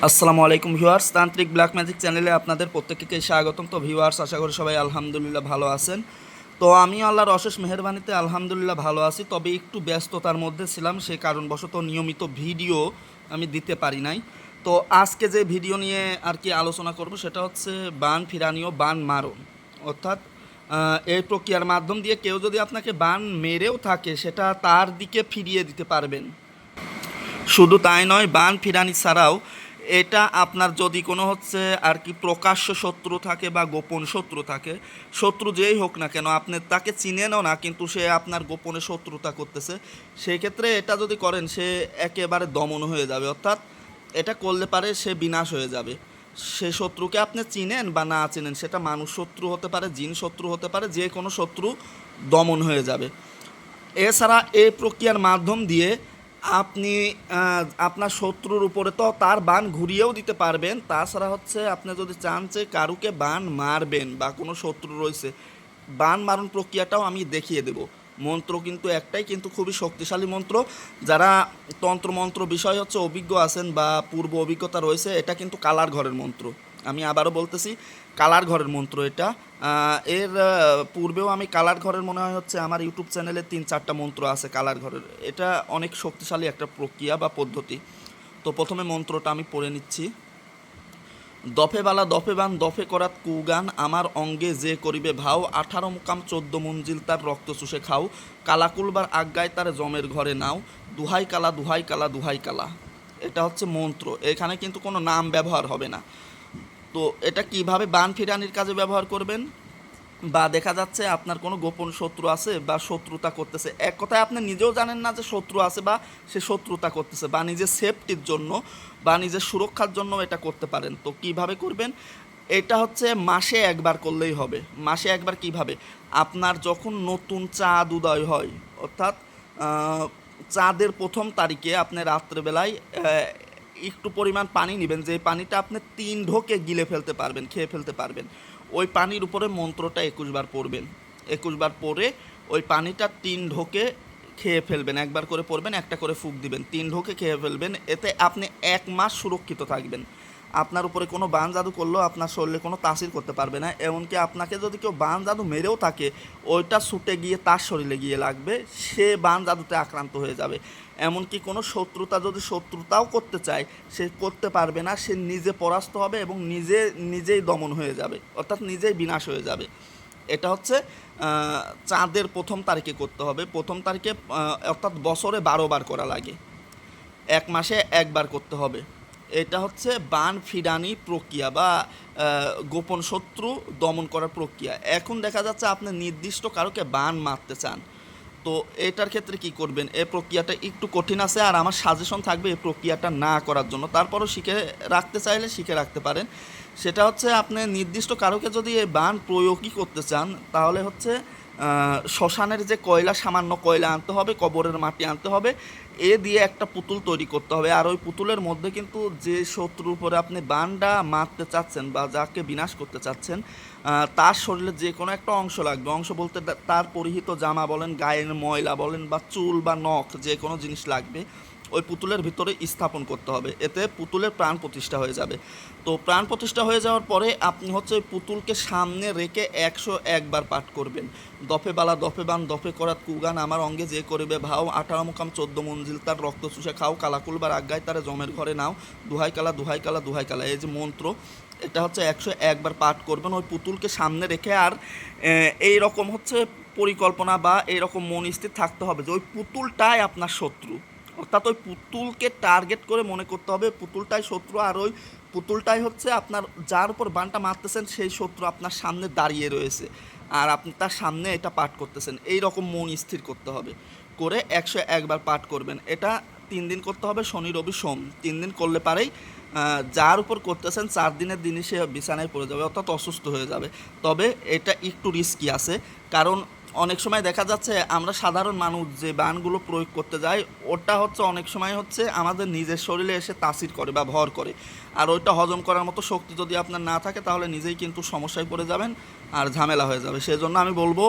আসসালামু আলাইকুম ভিউয়ার্স, তান্ত্রিক ব্ল্যাক ম্যাজিক চ্যানেলে আপনাদের প্রত্যেককে স্বাগতম। তো ভিউয়ার্স, আশা করি সবাই আলহামদুলিল্লাহ ভালো আছেন। তো আমি আল্লাহর অশেষ মেহেরবানিতে আলহামদুলিল্লাহ ভালো আছি, তবে একটু ব্যস্ততার মধ্যে ছিলাম, সেই কারণবশত নিয়মিত ভিডিও আমি দিতে পারি নাই। তো আজকে যে ভিডিও নিয়ে আর কি আলোচনা করব সেটা হচ্ছে বান ফিরানীয় বান মারণ, অর্থাৎ এই প্রক্রিয়ার মাধ্যম দিয়ে কেউ যদি আপনাকে বান মেরেও থাকে সেটা তার দিকে ফিরিয়ে দিতে পারবেন। শুধু তাই নয়, বান ফিরানি ছাড়াও এটা আপনার যদি কোনো হচ্ছে আর কি প্রকাশ্য শত্রু থাকে বা গোপন শত্রু থাকে, শত্রু যেই হোক না কেন, আপনি তাকে চিনেনও না কিন্তু সে আপনার গোপনে শত্রুতা করতেছে, সেই ক্ষেত্রে এটা যদি করেন সে একেবারে দমন হয়ে যাবে। অর্থাৎ এটা করলে পারে সে বিনাশ হয়ে যাবে। সে শত্রুকে আপনি চিনেন বা না চিনেন, সেটা মানুষ শত্রু হতে পারে, জিন শত্রু হতে পারে, যে কোনো শত্রু দমন হয়ে যাবে। এছাড়া এই প্রক্রিয়ার মাধ্যম দিয়ে আপনি আপনার শত্রুর উপরে তো তার বান ঘুরিয়েও দিতে পারবেন। তাছাড়া হচ্ছে আপনি যদি চান যে কারুকে বান মারবেন বা কোনো শত্রু রয়েছে, বান মারণ প্রক্রিয়াটাও আমি দেখিয়ে দেব। মন্ত্র কিন্তু একটাই, কিন্তু খুবই শক্তিশালী মন্ত্র। যারা তন্ত্রমন্ত্র বিষয় হচ্ছে অভিজ্ঞ আছেন বা পূর্ব অভিজ্ঞতা রয়েছে, এটা কিন্তু কালার ঘরের মন্ত্র। আমি আবারও বলতেছি, কালার ঘরের মন্ত্র এটা। এর পূর্বেও আমি কালার ঘরের মনে হয় হচ্ছে আমার ইউটিউব চ্যানেলে ৩-৪টা মন্ত্র আছে কালার ঘরের। এটা অনেক শক্তিশালী একটা প্রক্রিয়া বা পদ্ধতি। তো প্রথমে মন্ত্রটা আমি পড়ে নিচ্ছি। দফে বালা দফে বান দফে করাত কুগান আমার অঙ্গে যে করিবে ভাও 18 মুকাম 14 মঞ্জিল তার রক্ত চুষে খাও কালাকুলবার আজ্ঞায় তার জমের ঘরে নাও দুহাই কালা দুহাই কালা দুহাই কালা। এটা হচ্ছে মন্ত্র, এখানে কিন্তু কোনো নাম ব্যবহার হবে না। তো এটা কিভাবে বান ফিরানির কাজে ব্যবহার করবেন, বা দেখা যাচ্ছে আপনার কোনো গোপন শত্রু আছে বা শত্রুতা করতেছে, এক কথায় আপনি নিজেও জানেন না যে শত্রু আছে বা সে শত্রুতা করতেছে, বা নিজের সেফটির জন্য বা নিজের সুরক্ষার জন্য এটা করতে পারেন। তো কিভাবে করবেন, এটা হচ্ছে মাসে একবার করলেই হবে। মাসে একবার কিভাবে, আপনার যখন নতুন চাঁদ উদয় হয়, অর্থাৎ চাঁদের প্রথম তারিখে আপনি রাত্রেবেলায় একটু পরিমাণ পানি নেবেন, যে পানিটা আপনি 3 ঢোকে গিলে ফেলতে পারবেন, খেয়ে ফেলতে পারবেন। ওই পানির উপরে মন্ত্রটা 21 বার পড়বেন। 21 বার পরে ওই পানিটা 3 ঢোকে খেয়ে ফেলবেন, একবার করে পড়বেন, একটা করে ফুঁক দিবেন, 3 ঢোকে খেয়ে ফেলবেন। এতে আপনি 1 মাস সুরক্ষিত থাকবেন। আপনার উপরে কোনো বান জাদু করলেও আপনার শরীরে কোনো তাসির করতে পারবে না। এমনকি আপনাকে যদি কেউ বান জাদু মেরেও থাকে, ওইটা ছুটে গিয়ে তার শরীরে গিয়ে লাগবে, সে বান জাদুতে আক্রান্ত হয়ে যাবে। এমনকি কোনো শত্রুতা যদি শত্রুতাও করতে চায়, সে করতে পারবে না, সে নিজে পরাস্ত হবে এবং নিজেই দমন হয়ে যাবে, অর্থাৎ নিজেই বিনাশ হয়ে যাবে। এটা হচ্ছে চাঁদের প্রথম তারিখে করতে হবে। প্রথম তারিখে অর্থাৎ বছরে 12 বার করা লাগে, 1 মাসে একবার করতে হবে। এটা হচ্ছে বান ফিরানি প্রক্রিয়া বা গোপন শত্রু দমন করার প্রক্রিয়া। এখন দেখা যাচ্ছে আপনি নির্দিষ্ট কারোকে বান মারতে চান, তো এটার ক্ষেত্রে কি করবেন, এই প্রক্রিয়াটা একটু কঠিন আছে, আর আমার সাজেশন থাকবে এই প্রক্রিয়াটা না করার জন্য। তারপরও শিখে রাখতে চাইলে শিখে রাখতে পারেন। সেটা হচ্ছে আপনি নির্দিষ্ট কারোকে যদি এই বান প্রয়োগই করতে চান, তাহলে হচ্ছে শ্মশানের যে কয়লা, সামান্য কয়লা আনতে হবে, কবরের মাটি আনতে হবে, এ দিয়ে একটা পুতুল তৈরি করতে হবে। আর ওই পুতুলের মধ্যে কিন্তু যে শত্রুর উপরে আপনি বানটা মারতে চাচ্ছেন বা যাকে বিনাশ করতে চাচ্ছেন, তার শরীরের যে কোনো একটা অংশ লাগবে। অংশ বলতে তার পরিহিত জামা বলেন, গায়ের ময়লা বলেন, বা চুল বা নখ, যে কোনো জিনিস লাগবে, ওই পুতুলের ভিতরে স্থাপন করতে হবে। এতে পুতুলের প্রাণ প্রতিষ্ঠা হয়ে যাবে। তো প্রাণ প্রতিষ্ঠা হয়ে যাওয়ার পরে আপনি হচ্ছে ওই পুতুলকে সামনে রেখে 101 বার পাঠ করবেন। দফে বালা দফে বান দফে করাত কুগান আমার অঙ্গে যে করিবে ভাও 18 মুকাম 14 মঞ্জিল তার রক্ত চুষে খাও কালাকুলবার আজ্ঞায় তারে জমের ঘরে নাও দুহাই কালা দুহাই কালা দুহাই কালা। এই যে মন্ত্র, এটা হচ্ছে 101 বার পাঠ করবেন ওই পুতুলকে সামনে রেখে। আর এই রকম হচ্ছে পরিকল্পনা বা এইরকম মন স্থির থাকতে হবে যে ওই পুতুলটাই আপনার শত্রু, অর্থাৎ ওই পুতুলকে টার্গেট করে মনে করতে হবে পুতুলটাই শত্রু, আর ওই পুতুলটাই হচ্ছে আপনার, যার উপর বানটা মারতেছেন সেই শত্রু আপনার সামনে দাঁড়িয়ে রয়েছে, আর আপনি তার সামনে এটা পাঠ করতেছেন। এই রকম মন স্থির করতে হবে, করে 101 বার পাঠ করবেন। এটা 3 দিন করতে হবে, শনি রবি সোম 3 দিন করলে পারেই যার উপর করতেছেন 4 দিনের দিনই সে বিছানায় পড়ে যাবে, অর্থাৎ অসুস্থ হয়ে যাবে। তবে এটা একটু রিস্কি আছে, কারণ অনেক সময় দেখা যাচ্ছে আমরা সাধারণ মানুষ যে বানগুলো প্রয়োগ করতে যাই, ওটা হচ্ছে অনেক সময় হচ্ছে আমাদের নিজের শরীরে এসে তাসির করে বা ভর করে, আর ওইটা হজম করার মতো শক্তি যদি আপনার না থাকে তাহলে নিজেই কিন্তু সমস্যায় পড়ে যাবেন। আর ঝামেলা হয়ে যাবে। সেজন্য আমি বলবো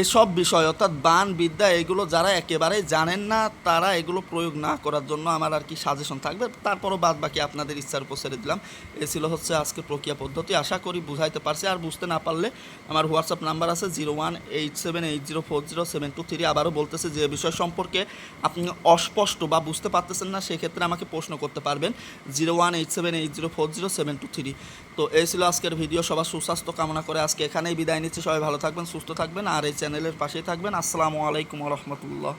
এসব বিষয় অর্থাৎ বান বিদ্যা এগুলো যারা একেবারেই জানেন না তারা এগুলো প্রয়োগ না করার জন্য আমার আর কি সাজেশন থাকবে। তারপরও বাদ বাকি আপনাদের ইচ্ছার উপর ছেড়ে দিলাম। এ ছিল হচ্ছে আজকে প্রক্রিয়া পদ্ধতি, আশা করি বুঝাইতে পারছি। আর বুঝতে না পারলে আমার হোয়াটসঅ্যাপ নাম্বার আছে 018780407223। আবারও বলতেছে যে বিষয় সম্পর্কে আপনি অস্পষ্ট বা বুঝতে পারতেছেন না সেক্ষেত্রে আমাকে প্রশ্ন করতে পারবেন 018780407223। তো এই ছিল আজকের ভিডিও। সবার সুস্বাস্থ্য কামনা করে আজকে এখানেই বিদায় নিচ্ছি। সবাই ভালো থাকবেন, সুস্থ থাকবেন আর এই চ্যানেলের পাশেই থাকবেন। আসসালামু আলাইকুম ওয়া রাহমাতুল্লাহ।